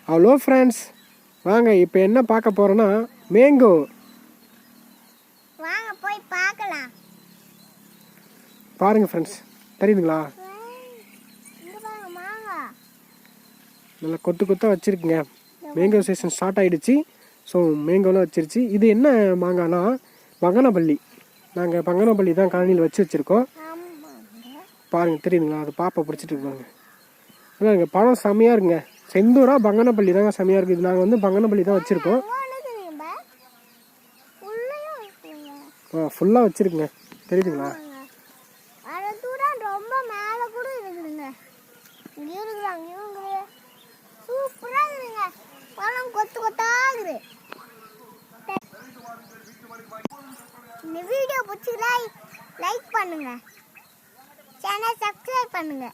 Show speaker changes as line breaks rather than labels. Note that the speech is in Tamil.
ஹலோ ஃப்ரெண்ட்ஸ், வாங்க இப்போ என்ன பார்க்க போகிறோன்னா மேங்கோ.
வாங்க போய் பார்க்கலாம்.
பாருங்க ஃப்ரெண்ட்ஸ், தெரியுதுங்களா? நல்லா கொத்து கொத்தாக வச்சுருக்குங்க. மேங்கோ சீசன் ஸ்டார்ட் ஆகிடுச்சு. ஸோ மேங்கோலாம் வச்சிருச்சு. இது என்ன மாங்கானா பங்கனப்பள்ளி. நாங்கள் பங்கனப்பள்ளி தான் காலனியில் வச்சுருக்கோம். பாருங்கள், தெரியுதுங்களா? அது பாப்பா பிடிச்சிட்டு இருக்காங்க. ஆனால் இங்கே பழம் செம்மையாக இருக்குங்க. செந்தூரா பங்கனப்பள்ளி தாங்க செம்மையாக இருக்குது. இது நாங்கள் வந்து பங்கனப்பள்ளி தான் வச்சுருக்கோம். ஃபுல்லாக வச்சுருக்குங்க, தெரியுதுங்களா?
ரொம்ப மேலே கூட இருக்குதுங்க. சூப்பராக இருக்குதுங்க. பழம் கொத்து கொத்தாகுது. இந்த வீடியோ பிடிச்சி லைக் பண்ணுங்க, சேனல் சப்ஸ்கிரைப் பண்ணுங்க.